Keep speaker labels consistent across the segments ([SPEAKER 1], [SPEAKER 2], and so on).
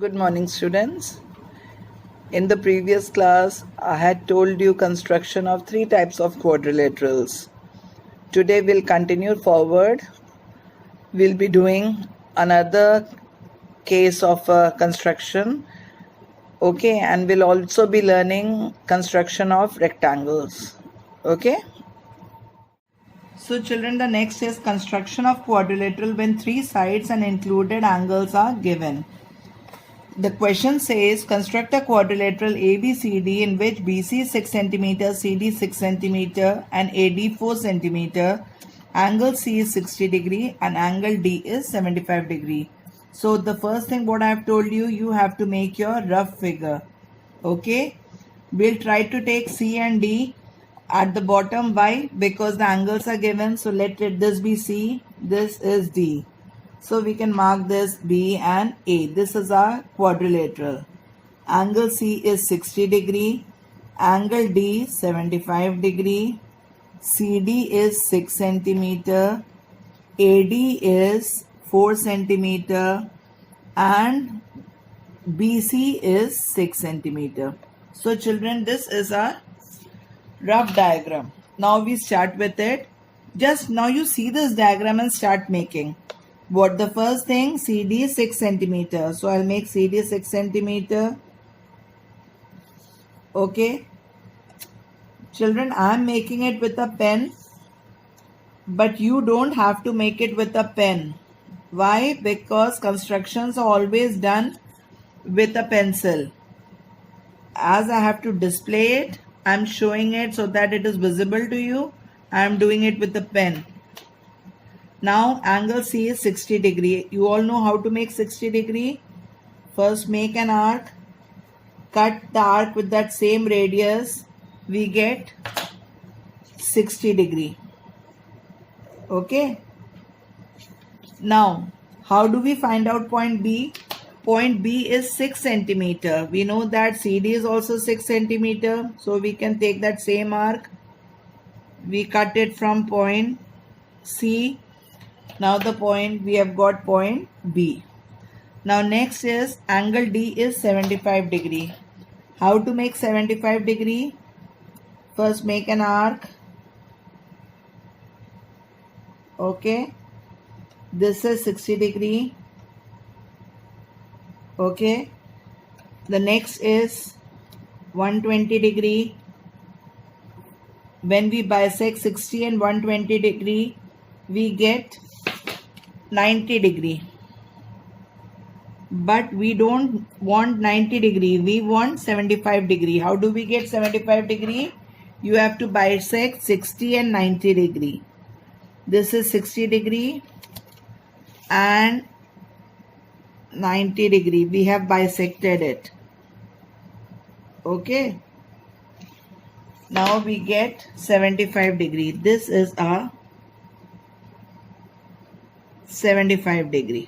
[SPEAKER 1] Good morning, students. In the previous class, I had told you construction of three types of quadrilaterals. Today we'll continue forward. We'll be doing another case of construction. Okay, and we'll also be learning construction of rectangles. Okay. So children, the next is construction of quadrilateral when three sides and included angles are given. The question says construct a quadrilateral ABCD in which BC is 6 cm, CD 6 cm and AD 4 cm. Angle C is 60 degree and angle D is 75 degree. So the first thing what I have told you, you have to make your rough figure. Okay. We'll try to take C and D at the bottom. Why? Because the angles are given. So let this be C, this is D. So we can mark this B and A. This is our quadrilateral. Angle C is 60 degree. Angle D 75 degree. CD is 6 centimeter. AD is 4 centimeter. And BC is 6 centimeter. So children, this is our rough diagram. Now we start with it. Just now you see this diagram and start making. What the first thing? CD is 6 centimeter. So I'll make CD 6 centimeter. Okay. Children, I'm making it with a pen. But you don't have to make it with a pen. Why? Because constructions are always done with a pencil. As I have to display it, I'm showing it so that it is visible to you. I'm doing it with a pen. Now angle C is 60 degree. You all know how to make 60 degree. First make an arc. Cut the arc with that same radius. We get 60 degree. Okay. Now how do we find out point B? Point B is 6 centimeter. We know that CD is also 6 centimeter. So we can take that same arc. We cut it from point C. Now the point, we have got point B. Now next is angle D is 75 degree. How to make 75 degree? First make an arc. Okay. This is 60 degree. Okay. The next is 120 degree. When we bisect 60 and 120 degree, we get 90 degree. But we don't want 90 degree. We want 75 degree. How do we get 75 degree? You have to bisect 60 and 90 degree. This is 60 degree and 90 degree. We have bisected it. Okay. Now we get 75 degree. This is our 75 degree.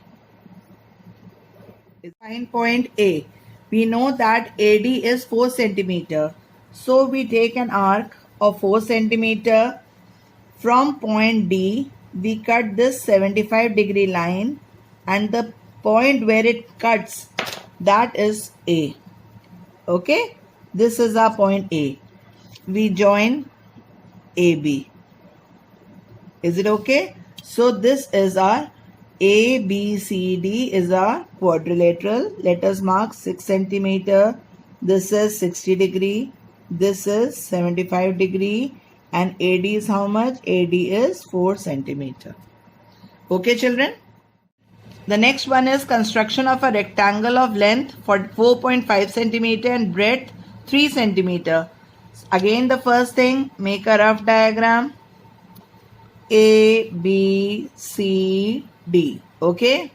[SPEAKER 1] Find point A. We know that AD is 4 centimeter. So we take an arc of 4 centimeter. From point D, we cut this 75 degree line and the point where it cuts, that is A. Okay. This is our point A. We join AB. Is it okay? So this is our ABCD is our quadrilateral. Let us mark 6 centimeter. This is 60 degree. This is 75 degree. And AD is how much? AD is 4 centimeter. Okay, children? The next one is construction of a rectangle of length for 4.5 centimeter and breadth 3 centimeter. Again, the first thing, make a rough diagram. A, B, C, D. Okay.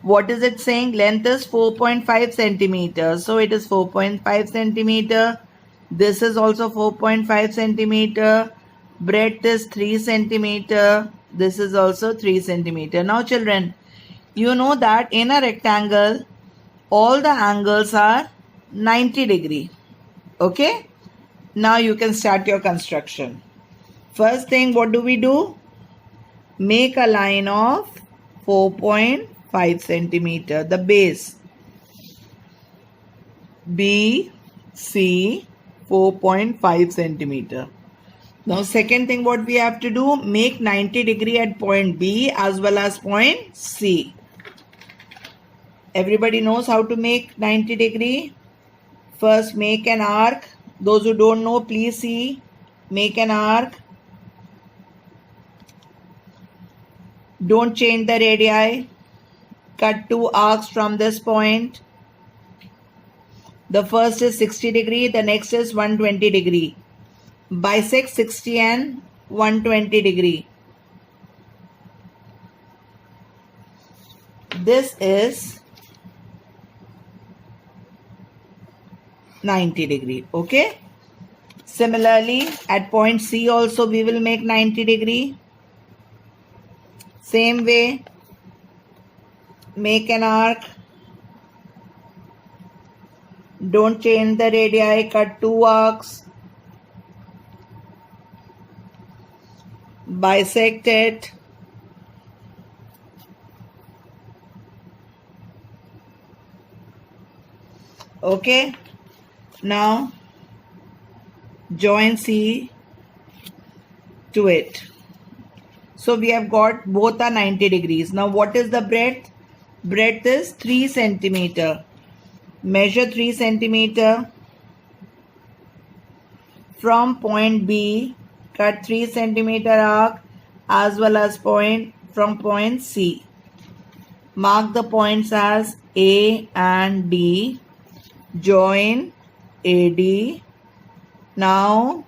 [SPEAKER 1] What is it saying? Length is 4.5 centimeters. So it is 4.5 centimeter. This is also 4.5 centimeter. Breadth is 3 centimeter. This is also 3 centimeter. Now children, you know that in a rectangle, all the angles are 90 degree. Okay. Now you can start your construction. First thing, what do we do? Make a line of 4.5 centimeter, the base. BC 4.5 centimeter. Now second thing what we have to do, make 90 degree at point B as well as point C. Everybody knows how to make 90 degree. First make an arc. Those who don't know, please see. Make an arc. Don't change the radii. Cut 2 arcs from this point. The first is 60 degree, the next is 120 degree. Bisect 60 and 120 degree. This is 90 degree. Okay. Similarly, at point C also we will make 90 degree. Same way, make an arc. Don't change the radii, cut 2 arcs. Bisect it. Okay. Now join C to it. So we have got both are 90 degrees. Now what is the breadth? Breadth is 3 centimeter. Measure 3 centimeter. From point B, cut 3 centimeter arc as well as from point C. Mark the points as A and D. Join AD. Now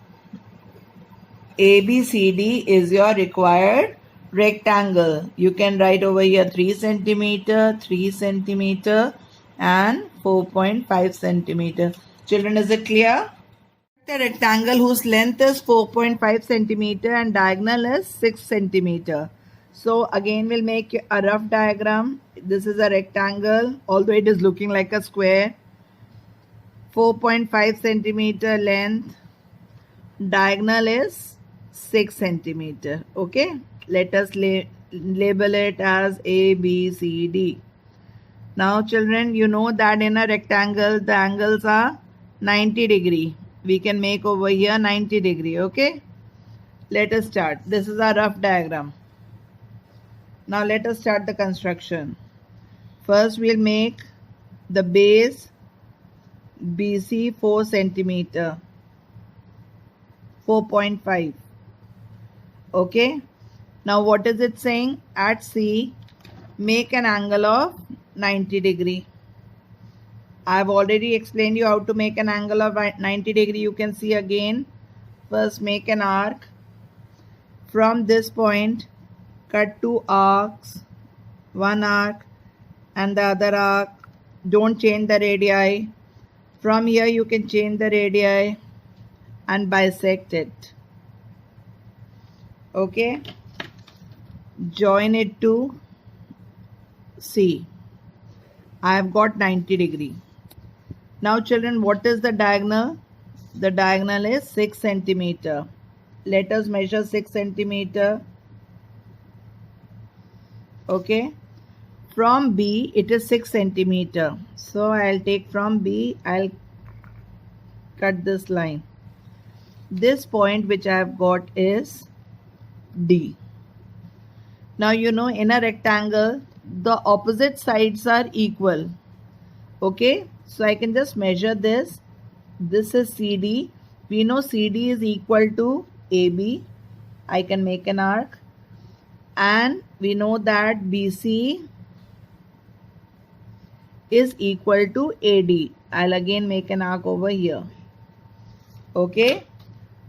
[SPEAKER 1] ABCD is your required rectangle. You can write over here 3 centimeter, 3 centimeter and 4.5 centimeter. Children, is it clear? The rectangle whose length is 4.5 centimeter and diagonal is 6 centimeter. So again we'll make a rough diagram. This is a rectangle, although it is looking like a square. 4.5 centimeter length. Diagonal is 6 centimeter. Okay. Let us label it as A, B, C, D. Now children, you know that in a rectangle the angles are 90 degree. We can make over here 90 degree. Okay. Let us start. This is our rough diagram. Now let us start the construction. First we'll make the base BC 4 centimeter. 4.5. Okay. Now what is it saying? At C, make an angle of 90 degree. I have already explained you how to make an angle of 90 degree. You can see again. First make an arc. From this point, cut 2 arcs. One arc and the other arc. Don't change the radii. From here you can change the radii and bisect it. Okay. Join it to C. I have got 90 degree. Now children, what is the diagonal? The diagonal is 6 centimeter. Let us measure 6 centimeter. Okay. From B, it is 6 centimeter. So I'll take from B, I'll cut this line. This point which I have got is D. Now you know in a rectangle, the opposite sides are equal. Okay. So I can just measure this. This is CD. We know CD is equal to AB. I can make an arc. And we know that BC is equal to AD. I'll again make an arc over here. Okay.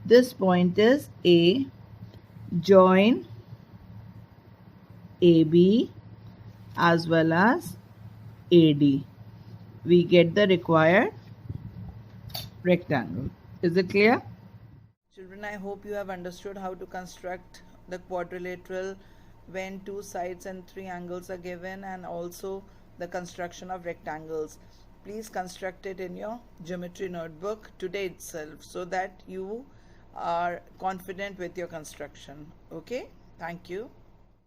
[SPEAKER 1] This point is A. Join AB as well as AD. We get the required rectangle. Is it clear? Children, I hope you have understood how to construct the quadrilateral when 2 sides and 3 angles are given, and also the construction of rectangles. Please construct it in your geometry notebook today itself so that you are confident with your construction. Okay? Thank you.